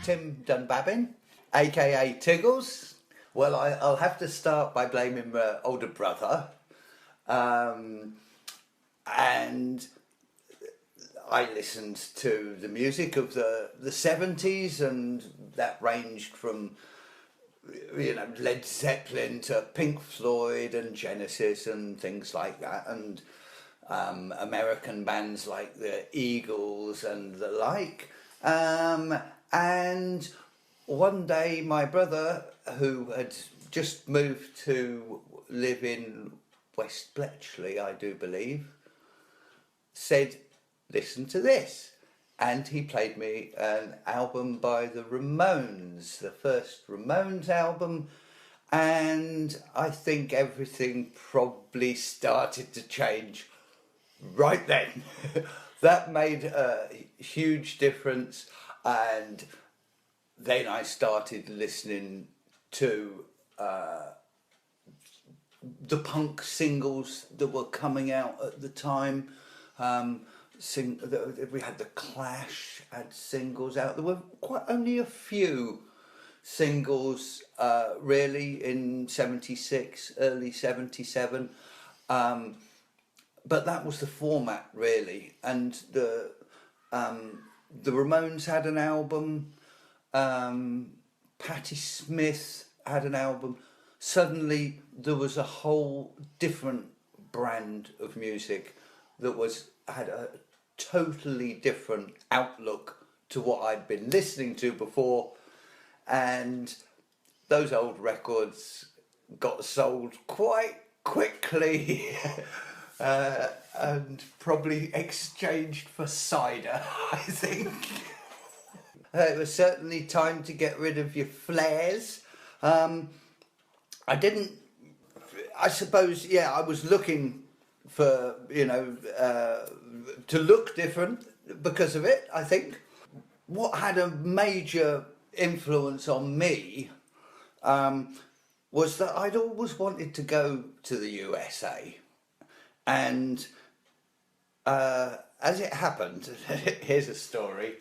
Tim Dunbabin, aka Tiggles. Well, I'll have to start by blaming my older brother. And I listened to the music of the 70s, and that ranged from, you know, Led Zeppelin to Pink Floyd and Genesis and things like that, and American bands like the Eagles and the like. And one day my brother, who had just moved to live in West Bletchley, I do believe, said, listen to this. And he played me an album by the Ramones, the first Ramones album, and I think everything probably started to change right then. That made a huge difference, and then I started listening to the punk singles that were coming out at the time. We had the Clash had singles out. There were quite only a few singles really in 76, early 77. But that was the format really, and the Ramones had an album, Patti Smith had an album. Suddenly there was a whole different brand of music that had a totally different outlook to what I'd been listening to before, and those old records got sold quite quickly. And probably exchanged for cider, I think. It was certainly time to get rid of your flares. I suppose, I was looking for, to look different because of it, I think. What had a major influence on me was that I'd always wanted to go to the USA. And as it happened, here's a story.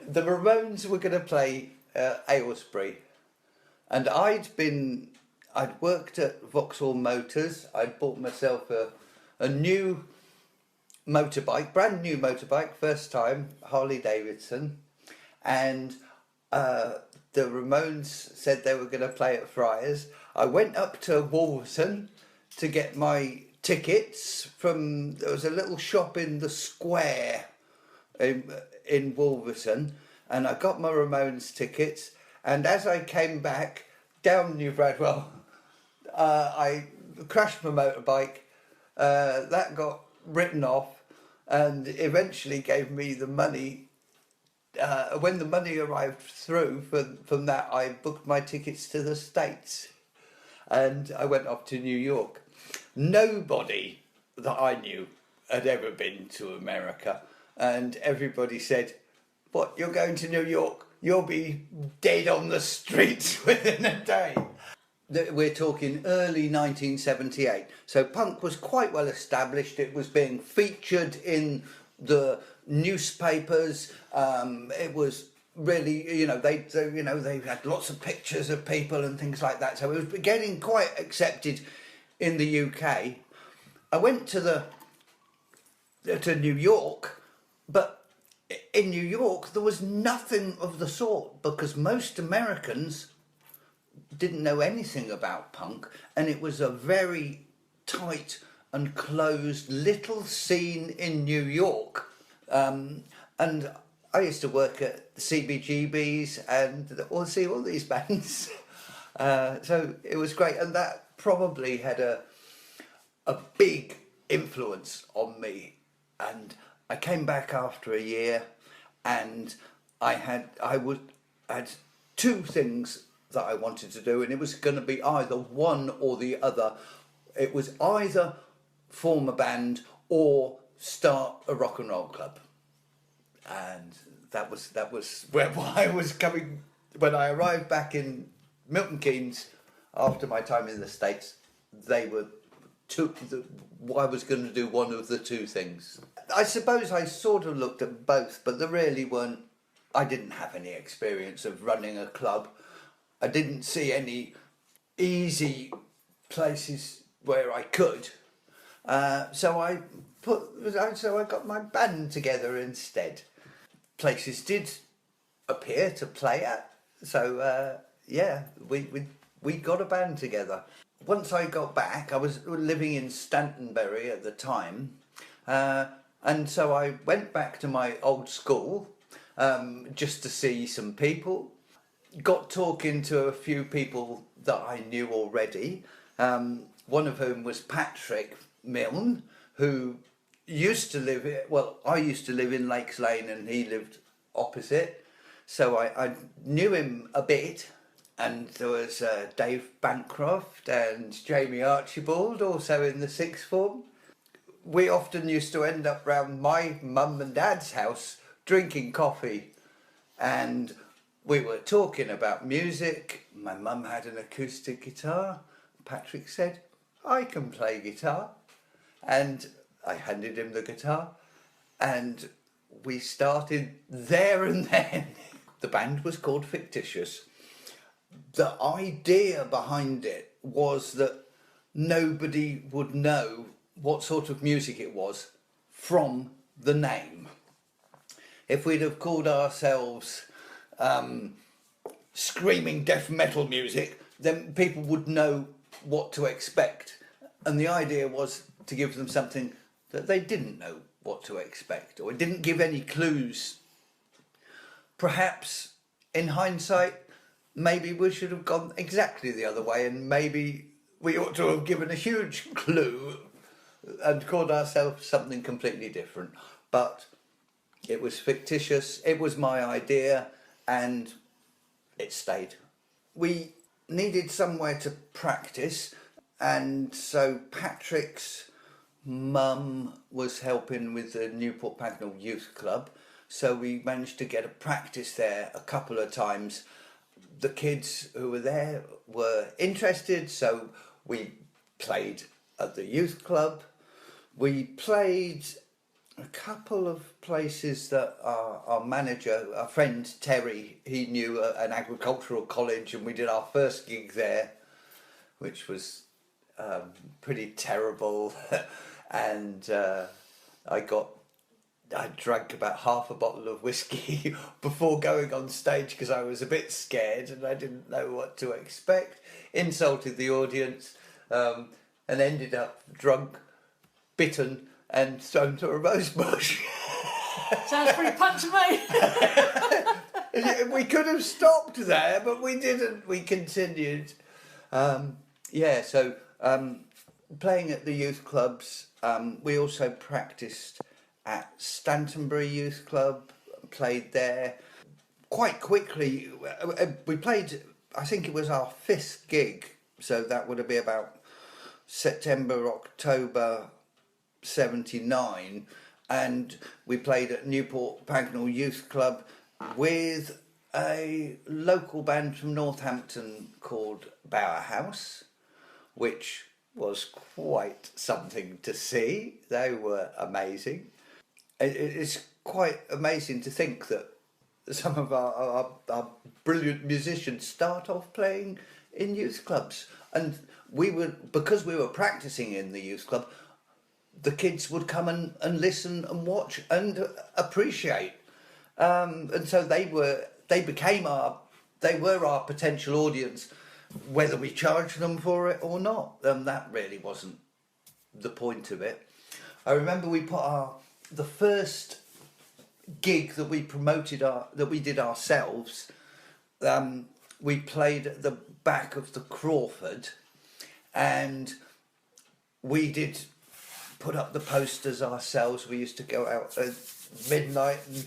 The Ramones were going to play Aylesbury, and I'd worked at Vauxhall Motors. I'd bought myself a new motorbike, brand new motorbike, first time, Harley Davidson, and the Ramones said they were going to play at Friars. I went up to Wolverton to get my tickets there was a little shop in the square in Wolverton, and I got my Ramones tickets, and as I came back down New Bradwell, I crashed my motorbike. That got written off and eventually gave me the money. When the money arrived through from that, I booked my tickets to the States, and I went off to New York. Nobody that I knew had ever been to America, and everybody said, what, you're going to New York? You'll be dead on the streets within a day. We're talking early 1978, so punk was quite well established. It was being featured in the newspapers. It was really, they had lots of pictures of people and things like that, so it was getting quite accepted in the UK. I went to New York, but in New York there was nothing of the sort, because most Americans didn't know anything about punk, and it was a very tight and closed little scene in New York. And I used to work at the CBGB'S and see all these bands. So it was great, and that probably had a big influence on me. And I came back after a year, and I had two things that I wanted to do, and it was going to be either one or the other. It was either form a band or start a rock and roll club, and that was where I was coming when I arrived back in Milton Keynes after my time in the States. I was going to do one of the two things. I suppose I sort of looked at both, but there really weren't. I didn't have any experience of running a club. I didn't see any easy places where I could. So I got my band together instead. Places did appear to play at, so we got a band together. Once I got back, I was living in Stantonbury at the time, and so I went back to my old school just to see some people. Got talking to a few people that I knew already, one of whom was Patrick Milne, who used to live I used to live in Lakes Lane and he lived opposite, so I knew him a bit. And there was Dave Bancroft and Jamie Archibald, also in the sixth form. We often used to end up round my mum and dad's house drinking coffee, and we were talking about music. My mum had an acoustic guitar. Patrick said, "I can play guitar." And I handed him the guitar, and we started there and then. The band was called Fictitious. The idea behind it was that nobody would know what sort of music it was from the name. If we'd have called ourselves screaming death metal music, then people would know what to expect. And the idea was to give them something that they didn't know what to expect, or it didn't give any clues. Perhaps, in hindsight, maybe we should have gone exactly the other way, and maybe we ought to have given a huge clue and called ourselves something completely different. But it was fictitious, it was my idea, and it stayed. We needed somewhere to practice, and so Patrick's mum was helping with the Newport Pagnell Youth Club, so we managed to get a practice there a couple of times. The kids who were there were interested, so we played at the youth club. We played a couple of places that our manager, our friend Terry, he knew an agricultural college, and we did our first gig there, which was pretty terrible. And I drank about half a bottle of whiskey before going on stage because I was a bit scared and I didn't know what to expect. Insulted the audience, and ended up drunk, bitten, and thrown to a rose bush. Sounds pretty punk to me. We could have stopped there, but we didn't. We continued. Playing at the youth clubs. We also practiced at Stantonbury Youth Club, played there. Quite quickly, we played, I think it was our 5th gig, so that would be about September, October 79, and we played at Newport Pagnell Youth Club with a local band from Northampton called Bowerhouse, which was quite something to see. They were amazing. It's quite amazing to think that some of our brilliant musicians start off playing in youth clubs. And because we were practicing in the youth club, the kids would come and listen and watch and appreciate. And so they were our potential audience, whether we charged them for it or not. That really wasn't the point of it. I remember we put the first gig that we promoted that we did ourselves. We played at the back of the Crawford, and we did put up the posters ourselves. We used to go out at midnight and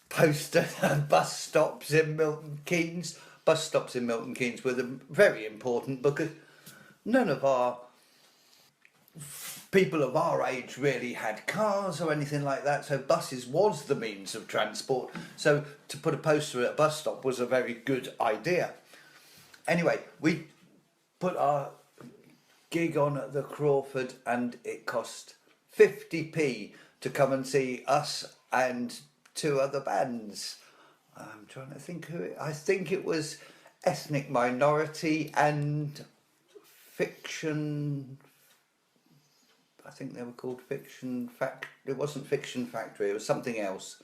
post at bus stops in Milton Keynes. Bus stops in Milton Keynes were very important because none of our people of our age really had cars or anything like that, so buses was the means of transport. So to put a poster at a bus stop was a very good idea. Anyway, we put our gig on at the Crawford, and it cost 50p to come and see us and 2 other bands. I'm trying to think who I think it was Ethnic Minority and Fiction. I think they were called Fiction Fact. It wasn't Fiction Factory. It was something else,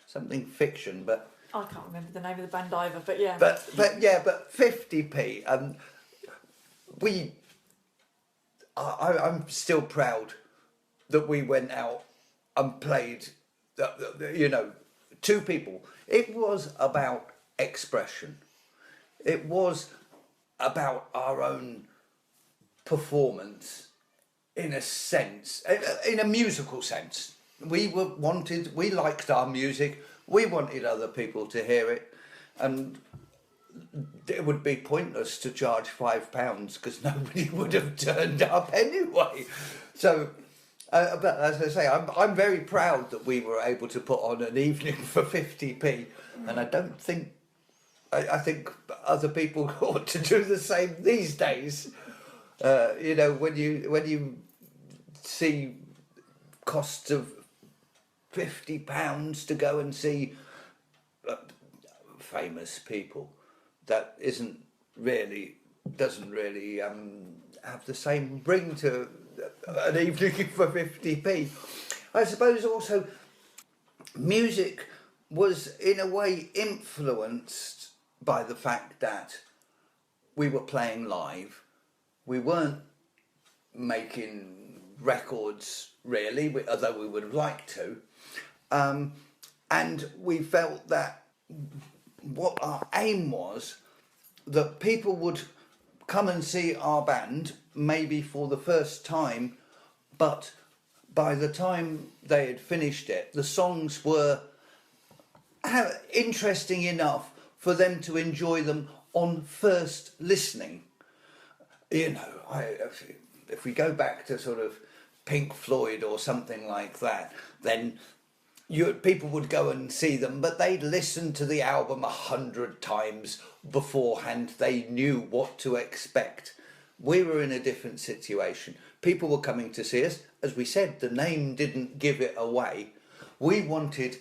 something fiction. But I can't remember the name of the band either. But yeah. but 50p. I'm still proud that we went out and played. You know, two people. It was about expression. It was about our own performance, in a sense, in a musical sense. We liked our music. We wanted other people to hear it, and it would be pointless to charge £5 because nobody would have turned up anyway. So. But as I say, I'm very proud that we were able to put on an evening for 50p, and I don't think I think other people ought to do the same these days. You know, when you see costs of £50 to go and see famous people, that doesn't really have the same ring to an evening for 50p. I suppose also music was in a way influenced by the fact that we were playing live. We weren't making records really, although we would have liked to. And we felt that what our aim was, that people would come and see our band maybe for the first time, but by the time they had finished it, the songs were interesting enough for them to enjoy them on first listening. You know, if we go back to sort of Pink Floyd or something like that, then people would go and see them, but they'd listen to the album 100 times beforehand. They knew what to expect. We were in a different situation. People were coming to see us. As we said, the name didn't give it away. We wanted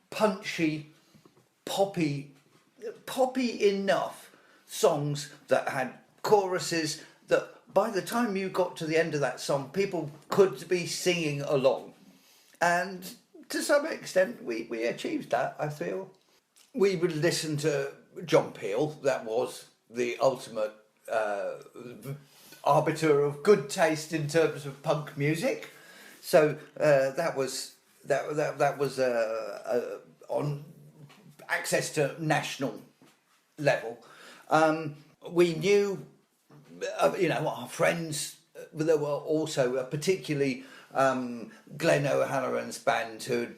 punchy, poppy enough songs that had choruses that by the time you got to the end of that song, people could be singing along. And to some extent, we achieved that, I feel. We would listen to John Peel. That was the ultimate arbiter of good taste in terms of punk music. So that was on access to national level. We knew, our friends. There were also particularly Glenn O'Halloran's band who'd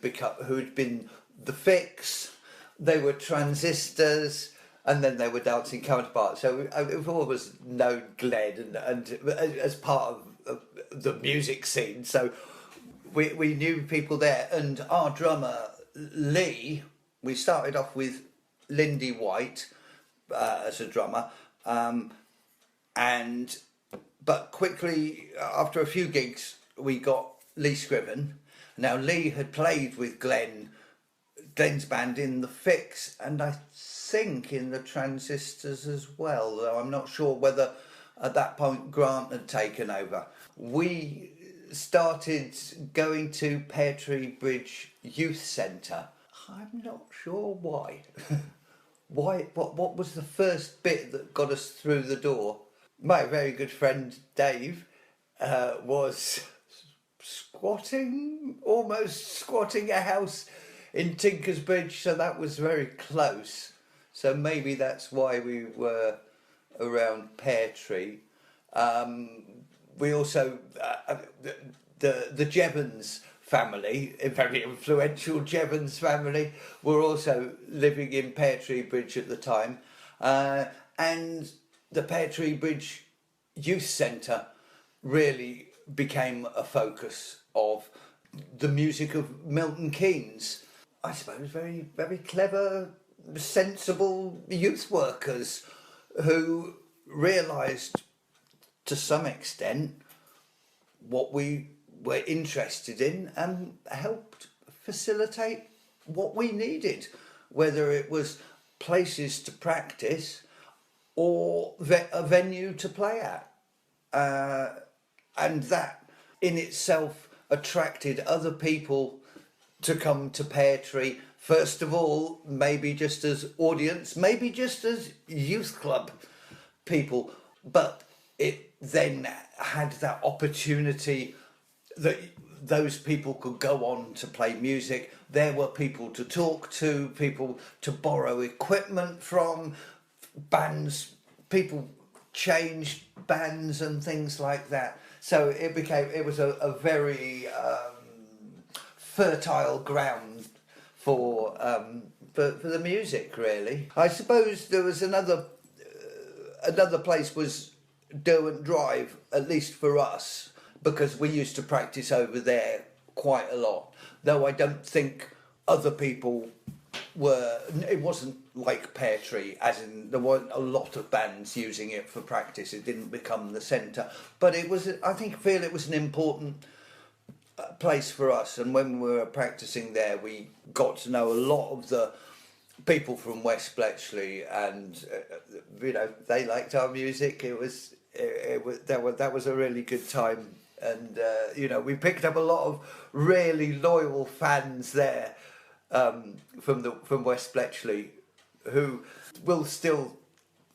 been the Fix. They were Transistors, and then they were Dancing Counterparts. So we've always known Glenn and as part of the music scene. So we knew people there, and our drummer Lee. We started off with Lindy White as a drummer, but quickly after a few gigs we got Lee Scriven. Now Lee had played with Glenn's band in the Fix, and I think in the Transistors as well, though I'm not sure whether at that point Grant had taken over. We started going to Pear Tree Bridge Youth Centre. I'm not sure why. What was the first bit that got us through the door? My very good friend Dave was almost squatting a house in Tinker's Bridge, so that was very close. So maybe that's why we were around Pear Tree. We also, the Jevons family, a very influential Jevons family, were also living in Pear Tree Bridge at the time. And the Pear Tree Bridge Youth Centre really became a focus of the music of Milton Keynes. I suppose very, very clever, sensible youth workers who realised to some extent what we were interested in and helped facilitate what we needed. whether it was places to practice or a venue to play at. And that in itself attracted other people to come to Pear Tree. First of all, maybe just as audience, maybe just as youth club people, but it then had that opportunity that those people could go on to play music. There were people to talk to, people to borrow equipment from, bands, people changed bands and things like that. So it was a very fertile ground for the music, really. I suppose there was another place was Derwent Drive, at least for us, because we used to practice over there quite a lot. Though I don't think other people were. It wasn't like Pear Tree, as in there weren't a lot of bands using it for practice. It didn't become the centre, but it was. I feel it was an important place for us, and when we were practicing there, we got to know a lot of the people from West Bletchley, and they liked our music. That was a really good time, and we picked up a lot of really loyal fans there from West Bletchley, who will still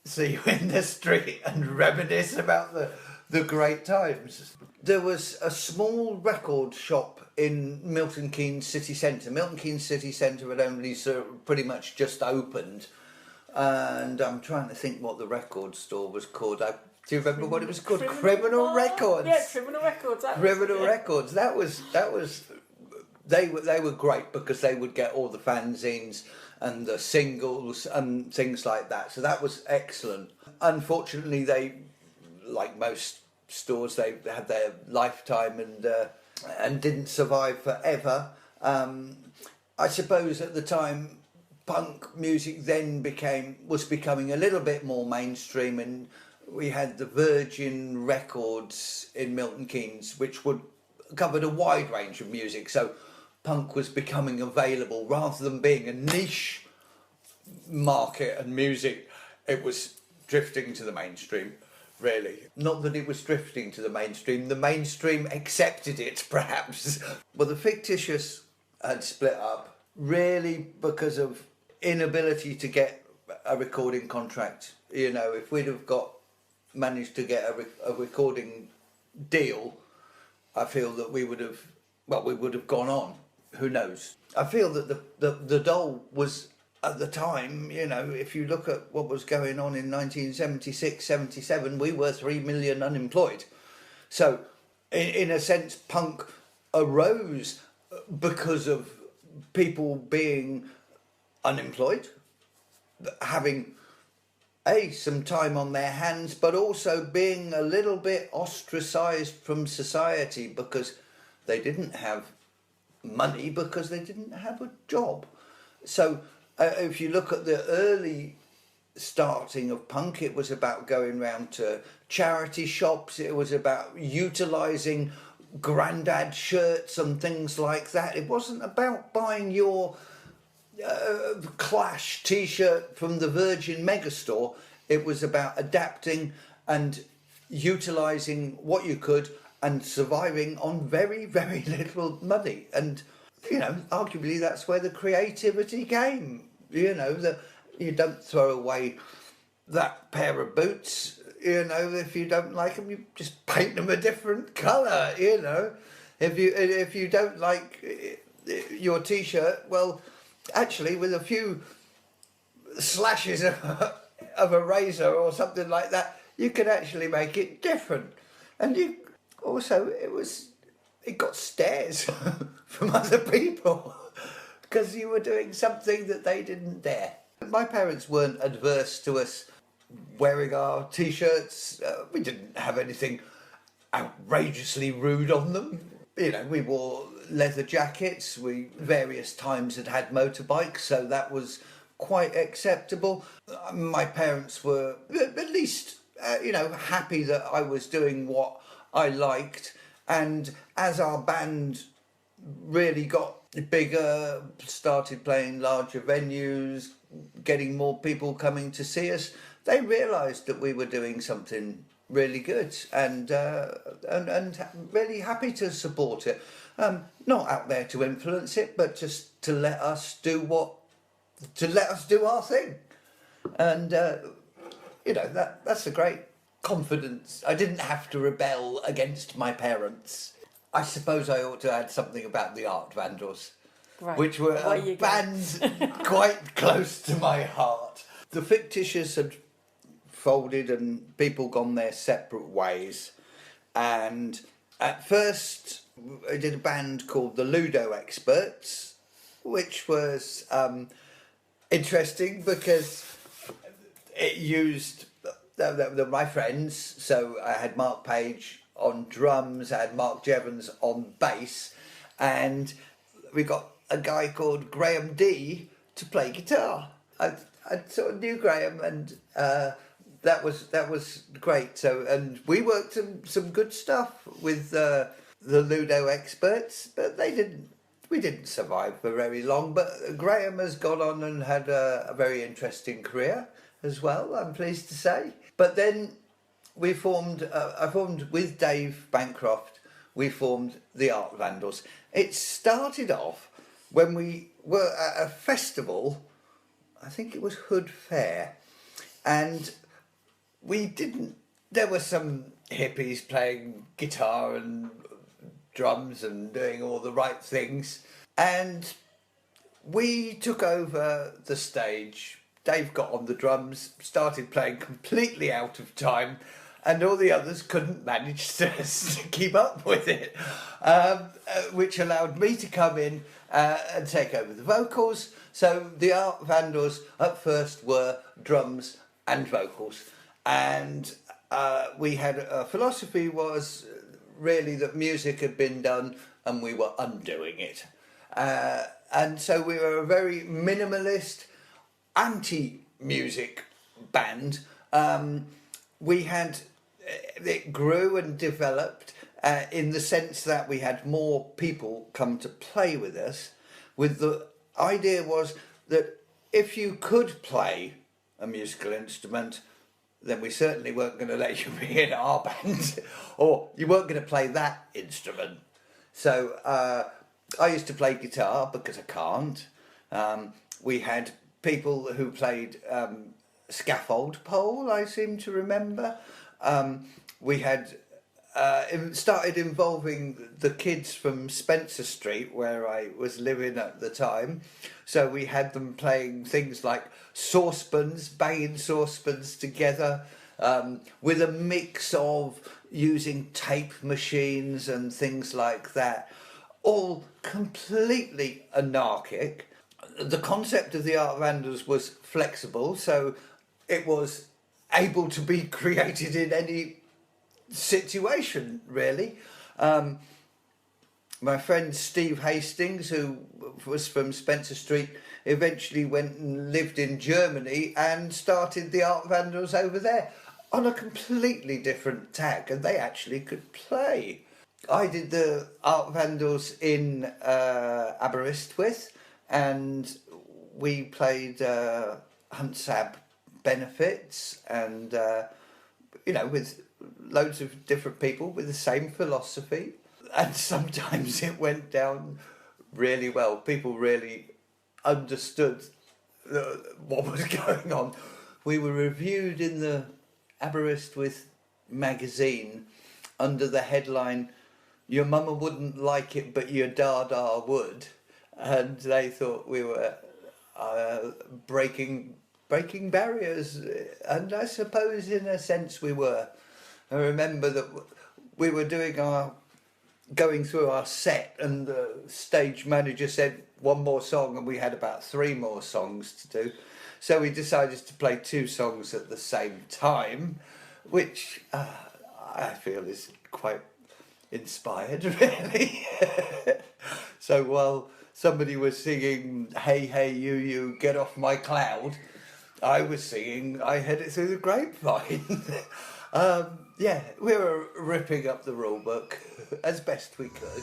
see you in the street and reminisce about the great times. There was a small record shop in Milton Keynes city centre. Milton Keynes city centre had only pretty much just opened, and I'm trying to think what the record store was called. Do you remember what it was called? Criminal Records. Yeah, Criminal Records. Records. That was. They were great because they would get all the fanzines and the singles and things like that. So that was excellent. Unfortunately, they, like most stores, they had their lifetime and didn't survive forever. I suppose at the time, punk music then was becoming a little bit more mainstream, and we had the Virgin Records in Milton Keynes, which covered a wide range of music. So punk was becoming available rather than being a niche market and music. It was drifting to the mainstream, really. Not that it was drifting to the mainstream accepted it, perhaps. Well, the Fictitious had split up really because of inability to get a recording contract. If we'd have managed to get a recording deal, I feel that we would have gone on. Who knows? I feel that the Dole was, at the time, if you look at what was going on in 1976, 77, we were 3 million unemployed. So, in a sense, punk arose because of people being unemployed, having some time on their hands, but also being a little bit ostracised from society because they didn't have money, because they didn't have a job. So if you look at the early starting of punk, it was about going round to charity shops, it was about utilising grandad shirts and things like that. It wasn't about buying your Clash t-shirt from the Virgin Megastore. It was about adapting and utilising what you could and surviving on very, very little money. And, arguably that's where the creativity came. That you don't throw away that pair of boots, if you don't like them, you just paint them a different colour, If you don't like your t-shirt, well, actually, with a few slashes of a razor or something like that, you can actually make it different. And it got stares from other people because you were doing something that they didn't dare. My parents weren't adverse to us wearing our t-shirts. We didn't have anything outrageously rude on them. We wore leather jackets. We various times had motorbikes, so that was quite acceptable. My parents were at least, happy that I was doing what I liked. And as our band really got bigger, started playing larger venues, getting more people coming to see us, they realised that we were doing something really good, and really happy to support it. Not out there to influence it, but just to let us do our thing. And that's a great confidence. I didn't have to rebel against my parents. I suppose I ought to add something about the Art Vandals, Right. which were a band quite close to my heart. The Fictitious had folded and people gone their separate ways. And at first, I did a band called the Ludo Experts, which was interesting because it used my friends. So I had Mark Page on drums, I had Mark Jevons on bass, and we got a guy called Graham D to play guitar. I sort of knew Graham, and that was great. So, and we worked some good stuff with the Ludo Experts, but we didn't survive for very long. But Graham has gone on and had a very interesting career as well, I'm pleased to say. But then I formed with Dave Bancroft, we formed the Art Vandals. It started off when we were at a festival, I think it was Hood Fair, and there were some hippies playing guitar and drums and doing all the right things, and we took over the stage. Dave got on the drums, started playing completely out of time, and all the others couldn't manage to keep up with it, which allowed me to come in and take over the vocals. So the Art Vandals at first were drums and vocals, and we had a philosophy was really that music had been done and we were undoing it. And so we were a very minimalist, anti-music band. It grew and developed in the sense that we had more people come to play with us. With the idea was that if you could play a musical instrument, then we certainly weren't going to let you be in our band, or you weren't going to play that instrument. So I used to play guitar because I can't. We had people who played scaffold pole, I seem to remember. We had started involving the kids from Spencer Street, where I was living at the time. So we had them playing things like saucepans, banging saucepans together, with a mix of using tape machines and things like that, all completely anarchic. The concept of the Art Vandals was flexible, so it was able to be created in any situation, really. My friend Steve Hastings, who was from Spencer Street, eventually went and lived in Germany and started the Art Vandals over there on a completely different tack, and they actually could play. I did the Art Vandals in Aberystwyth, and we played Huntsab benefits, and with loads of different people with the same philosophy, and sometimes it went down really well. People really understood what was going on. We were reviewed in the Aberystwyth Magazine under the headline, "Your mama wouldn't like it, but your Dada would," and they thought we were breaking barriers, and I suppose in a sense we were. I remember that we were going through our set, and the stage manager said one more song, and we had about 3 more songs to do. So we decided to play 2 songs at the same time, which I feel is quite inspired, really. So while somebody was singing "Hey, hey, you, get off my cloud," I was singing "I Heard It Through the Grapevine." We were ripping up the rule book as best we could.